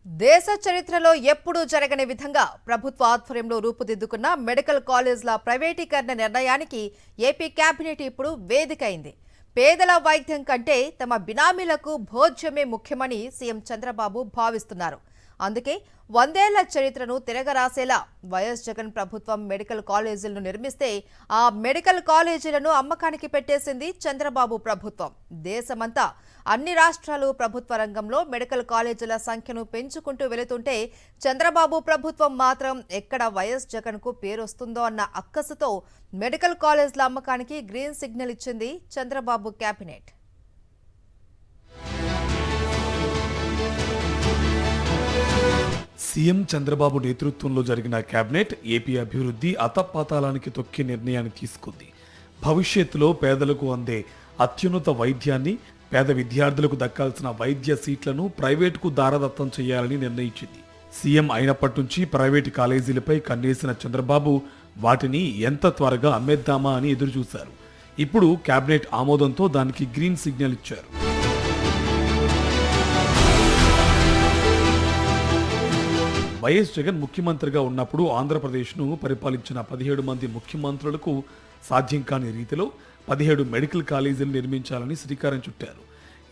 దేశ చరిత్రలో ఎప్పుడూ జరగని విధంగా ప్రభుత్వ ఆధ్వర్యంలో రూపుదిద్దుకున్న మెడికల్ కాలేజ్ల ప్రైవేటీకరణ నిర్ణయానికి ఏపీ కేబినెట్ ఇప్పుడు వేదిక అయింది. పేదల వైద్యం కంటే తమ బినామీలకు భోజ్యమే ముఖ్యమని సీఎం చంద్రబాబు భావిస్తున్నారు. అందుకే 100 ఏళ్ల చరిత్రను తిరగరాసేలా వైఎస్ జగన్ ప్రభుత్వం మెడికల్ కాలేజీలను నిర్మిస్తే ఆ మెడికల్ కాలేజీలను అమ్మకానికి పెట్టేసింది చంద్రబాబు ప్రభుత్వం. దేశమంతా అన్ని రాష్ట్రాలు ప్రభుత్వ రంగంలో మెడికల్ కాలేజీల సంఖ్యను పెంచుకుంటూ వెళుతుంటే చంద్రబాబు ప్రభుత్వం మాత్రం ఎక్కడ వైఎస్ జగన్ కు పేరొస్తుందో అన్న అక్కసుతో మెడికల్ కాలేజీల అమ్మకానికి గ్రీన్ సిగ్నల్ ఇచ్చింది చంద్రబాబు కేబినెట్. సీఎం చంద్రబాబు నేతృత్వంలో జరిగిన కేబినెట్ ఏపీ అభివృద్ధి అతపాతాళానికి తొక్కే నిర్ణయాన్ని తీసుకుంది. భవిష్యత్తులో పేదలకు అందే అత్యున్నత వైద్యాన్ని, పేద విద్యార్థులకు దక్కాల్సిన వైద్య సీట్లను ప్రైవేటుకు దారదత్తం చేయాలని నిర్ణయించింది. సీఎం అయినప్పటి నుంచి ప్రైవేటు కాలేజీలపై కన్నేసిన చంద్రబాబు వాటిని ఎంత త్వరగా అమ్మేద్దామా అని ఎదురుచూశారు. ఇప్పుడు కేబినెట్ ఆమోదంతో దానికి గ్రీన్ సిగ్నల్ ఇచ్చారు. వైఎస్ జగన్ ముఖ్యమంత్రిగా ఉన్నప్పుడు ఆంధ్రప్రదేశ్ను పరిపాలించిన 17 మంది ముఖ్యమంత్రులకు సాధ్యం కాని రీతిలో 17 మెడికల్ కాలేజీలు నిర్మించాలని శ్రీకారం చుట్టారు.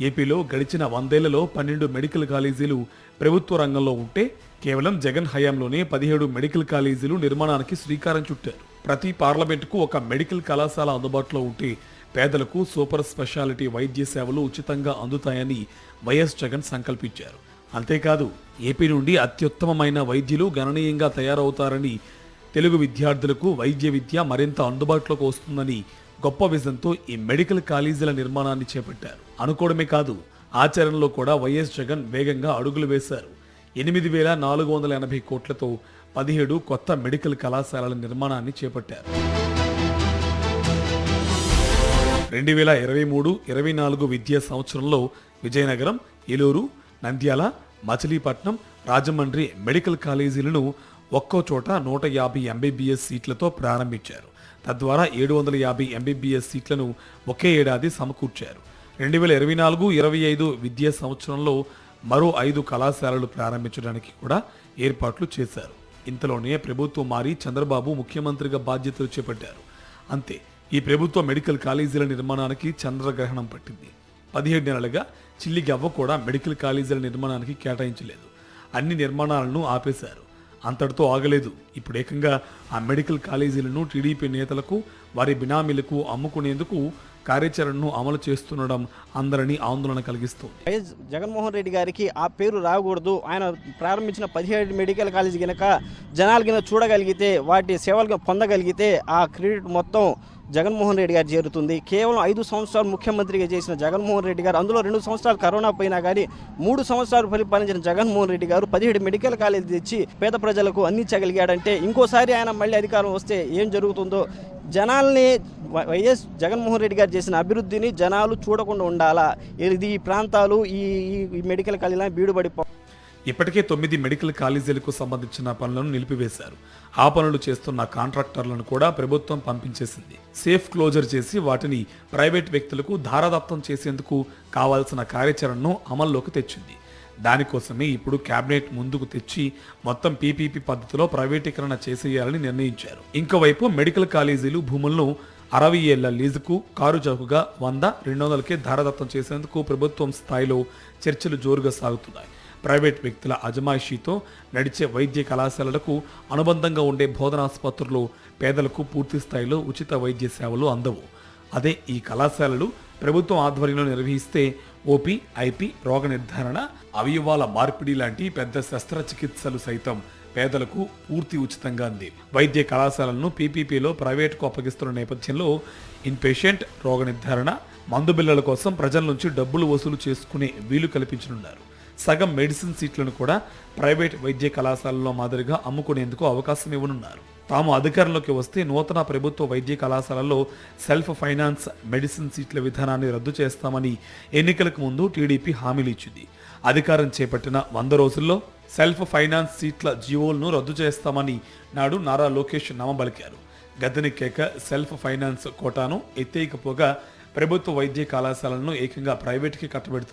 ఏపీలో గడిచిన 100 ఏళ్లలో 12 మెడికల్ కాలేజీలు ప్రభుత్వ రంగంలో ఉంటే కేవలం జగన్ హయాంలోనే 17 మెడికల్ కాలేజీలు నిర్మాణానికి శ్రీకారం చుట్టారు. ప్రతి పార్లమెంటుకు ఒక మెడికల్ కళాశాల అందుబాటులో ఉంటే పేదలకు సూపర్ స్పెషాలిటీ వైద్య సేవలు ఉచితంగా అందుతాయని వైఎస్ జగన్ సంకల్పించారు. అంతేకాదు ఏపీ నుండి అత్యుత్తమమైన వైద్యులు గణనీయంగా తయారవుతారని, తెలుగు విద్యార్థులకు వైద్య విద్య మరింత అందుబాటులోకి వస్తుందని గొప్ప విజన్తో ఈ మెడికల్ కాలేజీల నిర్మాణాన్ని చేపట్టారు. అనుకోవడమే కాదు, ఆచరణలో కూడా వైఎస్ జగన్ వేగంగా అడుగులు వేశారు. 8,480 కోట్లతో 17 కొత్త మెడికల్ కళాశాలల నిర్మాణాన్ని చేపట్టారు. 2023-24 విద్యా సంవత్సరంలో విజయనగరం, ఏలూరు, నంద్యాల, మచిలీపట్నం, రాజమండ్రి మెడికల్ కాలేజీలను ఒక్కో చోట 150 ఎంబీబీఎస్ సీట్లతో ప్రారంభించారు. తద్వారా 750 ఎంబీబీఎస్ సీట్లను ఒకే ఏడాది సమకూర్చారు. 2024-25 విద్యా సంవత్సరంలో మరో 5 కళాశాలలు ప్రారంభించడానికి కూడా ఏర్పాట్లు చేశారు. ఇంతలోనే ప్రభుత్వం మారి చంద్రబాబు ముఖ్యమంత్రిగా బాధ్యతలు చేపట్టారు. అంతే, ఈ ప్రభుత్వ మెడికల్ కాలేజీల నిర్మాణానికి చంద్రగ్రహణం పట్టింది. 17 నెలలుగా చిల్లి గవ్వ కూడా మెడికల్ కాలేజీల నిర్మాణానికి కేటాయించలేదు. అన్ని నిర్మాణాలను ఆపేశారు. అంతటితో ఆగలేదు. ఇప్పుడు ఏకంగా ఆ మెడికల్ కాలేజీలను టీడీపీ నేతలకు, వారి బినామీలకు అమ్ముకునేందుకు కార్యాచరణను అమలు చేస్తుండడం అందరినీ ఆందోళన కలిగిస్తుంది. వైఎస్ జగన్మోహన్ రెడ్డి గారికి ఆ పేరు రాకూడదు. ఆయన ప్రారంభించిన 17 మెడికల్ కాలేజీ కనుక జనాలు కింద చూడగలిగితే, వాటి సేవలు పొందగలిగితే ఆ క్రెడిట్ మొత్తం జగన్మోహన్ రెడ్డి గారు చేరుతుంది. కేవలం 5 సంవత్సరాలు ముఖ్యమంత్రిగా చేసిన జగన్మోహన్ రెడ్డి గారు, అందులో 2 సంవత్సరాలు కరోనా పోయినా కానీ 3 సంవత్సరాలు పరిపాలించిన జగన్మోహన్ రెడ్డి గారు 17 మెడికల్ కాలేజీ తెచ్చి పేద ప్రజలకు అందించగలిగాడంటే, ఇంకోసారి ఆయన మళ్ళీ అధికారం వస్తే ఏం జరుగుతుందో, జనాల్ని వైఎస్ జగన్మోహన్ రెడ్డి గారు చేసిన అభివృద్ధిని జనాలు చూడకుండా ఉండాలా? ఇది ఈ ప్రాంతాలు ఈ మెడికల్ కాలేజీలను బీడుబడిపో. ఇప్పటికే 9 మెడికల్ కాలేజీలకు సంబంధించిన పనులను నిలిపివేశారు. ఆ పనులు చేస్తున్న కాంట్రాక్టర్లను కూడా ప్రభుత్వం పంపించేసింది. సేఫ్ క్లోజర్ చేసి వాటిని ప్రైవేట్ వ్యక్తులకు ధారాదత్తం చేసేందుకు కావాల్సిన కార్యాచరణను అమల్లోకి తెచ్చింది. దానికోసమే ఇప్పుడు కేబినెట్ ముందుకు తెచ్చి మొత్తం పీపీపీ పద్ధతిలో ప్రైవేటీకరణ చేసేయాలని నిర్ణయించారు. ఇంకోవైపు మెడికల్ కాలేజీలు భూములను 60 ఏళ్ల లీజుకు కారు చౌకగా 100-200కే ధారాదత్తం చేసేందుకు ప్రభుత్వం స్థాయిలో చర్చలు జోరుగా సాగుతున్నాయి. ప్రైవేట్ వ్యక్తుల అజమాయిషీతో నడిచే వైద్య కళాశాలలకు అనుబంధంగా ఉండే బోధనాసుపత్రులు పేదలకు పూర్తి స్థాయిలో ఉచిత వైద్య సేవలు అందవు. అదే ఈ కళాశాలలు ప్రభుత్వం ఆధ్వర్యంలో నిర్వహిస్తే ఓపీ, ఐపీ, రోగ నిర్ధారణ, అవయవాల మార్పిడి లాంటి పెద్ద శస్త్రచికిత్సలు సైతం పేదలకు పూర్తి ఉచితంగా అంది. వైద్య కళాశాలను పీపీపీలో ప్రైవేటుకు అప్పగిస్తున్న నేపథ్యంలో ఇన్పేషెంట్, రోగ నిర్ధారణ, మందు బిళ్ళల కోసం ప్రజల నుంచి డబ్బులు వసూలు చేసుకునే వీలు కల్పించనున్నారు. సగం మెడిసిన్ సీట్లను కూడా ప్రైవేట్ వైద్య కళాశాలలో మాదిరిగా అమ్ముకునేందుకు అవకాశం ఇవ్వనున్నారు. తాము అధికారంలోకి వస్తే నూతన ప్రభుత్వ వైద్య కళాశాలలో సెల్ఫ్ ఫైనాన్స్ మెడిసిన్ సీట్ల విధానాన్ని రద్దు చేస్తామని ఎన్నికలకు ముందు టీడీపీ హామీలు ఇచ్చింది. అధికారం చేపట్టిన 100 రోజుల్లో సెల్ఫ్ ఫైనాన్స్ సీట్ల జీవోలను రద్దు చేస్తామని నాడు నారా లోకేష్ నమ్మబలికారు. గద్దెనెక్కాక సెల్ఫ్ ఫైనాన్స్ కోటాను ఎత్తేయకపోగా ప్రభుత్వ వైద్య కళాశాలను ఏకంగా ప్రైవేట్కి కట్టబెడుతున్నారు.